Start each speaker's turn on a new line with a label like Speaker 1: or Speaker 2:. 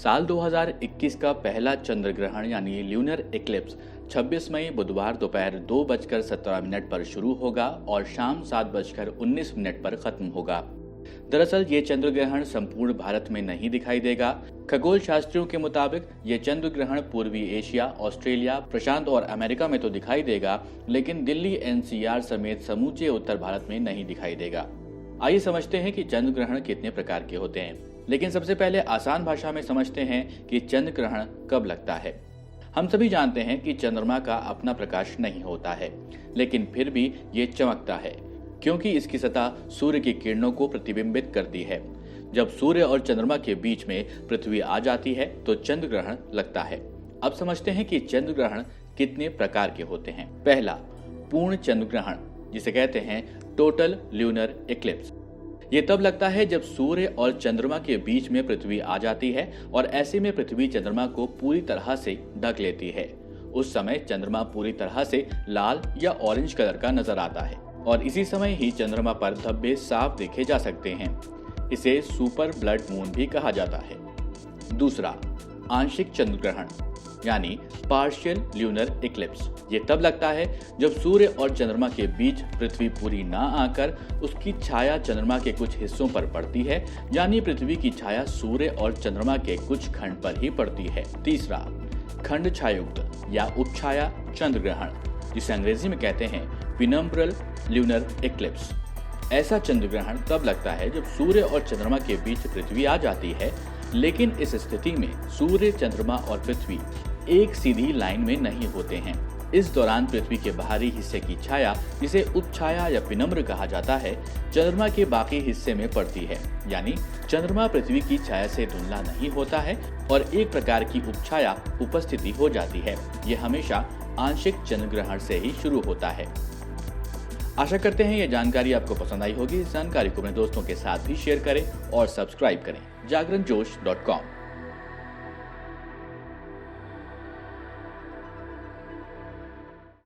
Speaker 1: साल 2021 का पहला चंद्र ग्रहण यानी ल्यूनर इक्लिप्स 26 मई बुधवार दोपहर 2:17 पर शुरू होगा और शाम 7:19 पर खत्म होगा। दरअसल ये चंद्र ग्रहण संपूर्ण भारत में नहीं दिखाई देगा। खगोल शास्त्रियों के मुताबिक ये चंद्र ग्रहण पूर्वी एशिया, ऑस्ट्रेलिया, प्रशांत और अमेरिका में तो दिखाई देगा, लेकिन दिल्ली एनसीआर समेत समूचे उत्तर भारत में नहीं दिखाई देगा। आइए समझते हैं कि चंद्र ग्रहण कितने प्रकार के होते हैं, लेकिन सबसे पहले आसान भाषा में समझते हैं कि चंद्र ग्रहण कब लगता है। हम सभी जानते हैं कि चंद्रमा का अपना प्रकाश नहीं होता है, लेकिन फिर भी ये चमकता है क्योंकि इसकी सतह सूर्य की किरणों को प्रतिबिंबित करती है। जब सूर्य और चंद्रमा के बीच में पृथ्वी आ जाती है तो चंद्र ग्रहण लगता है। अब समझते हैं कि चंद्र ग्रहण कितने प्रकार के होते हैं। पहला, पूर्ण चंद्र ग्रहण, जिसे कहते हैं टोटल ल्यूनर इक्लिप्स। ये तब लगता है जब सूर्य और चंद्रमा के बीच में पृथ्वी आ जाती है और ऐसे में पृथ्वी चंद्रमा को पूरी तरह से ढक लेती है। उस समय चंद्रमा पूरी तरह से लाल या ऑरेंज कलर का नजर आता है और इसी समय ही चंद्रमा पर धब्बे साफ देखे जा सकते हैं। इसे सुपर ब्लड मून भी कहा जाता है। दूसरा, आंशिक चंद्र ग्रहण यानी पार्शियल ल्यूनर इक्लिप्स। ये तब लगता है जब सूर्य और चंद्रमा के बीच पृथ्वी पूरी ना आकर उसकी छाया चंद्रमा के कुछ हिस्सों पर पड़ती है, यानी पृथ्वी की छाया सूर्य और चंद्रमा के कुछ खंड पर ही पड़ती है। तीसरा, खंड छायुक्त या उपछाया चंद्र ग्रहण, जिसे अंग्रेजी में कहते हैं पिनम्ब्रल ल्यूनर इक्लिप्स। ऐसा चंद्र ग्रहण तब लगता है जब सूर्य और चंद्रमा के बीच पृथ्वी आ जाती है, लेकिन इस स्थिति में सूर्य, चंद्रमा और पृथ्वी एक सीधी लाइन में नहीं होते हैं। इस दौरान पृथ्वी के बाहरी हिस्से की छाया, जिसे उपछाया या पिनम्र कहा जाता है, चंद्रमा के बाकी हिस्से में पड़ती है, यानी चंद्रमा पृथ्वी की छाया से धुंधला नहीं होता है और एक प्रकार की उपछाया उपस्थिति हो जाती है। यह हमेशा आंशिक चंद्र ग्रहण से ही शुरू होता है। आशा करते हैं यह जानकारी आपको पसंद आई होगी। इस जानकारी को अपने दोस्तों के साथ भी शेयर करें और सब्सक्राइब करें जागरणजोश.com।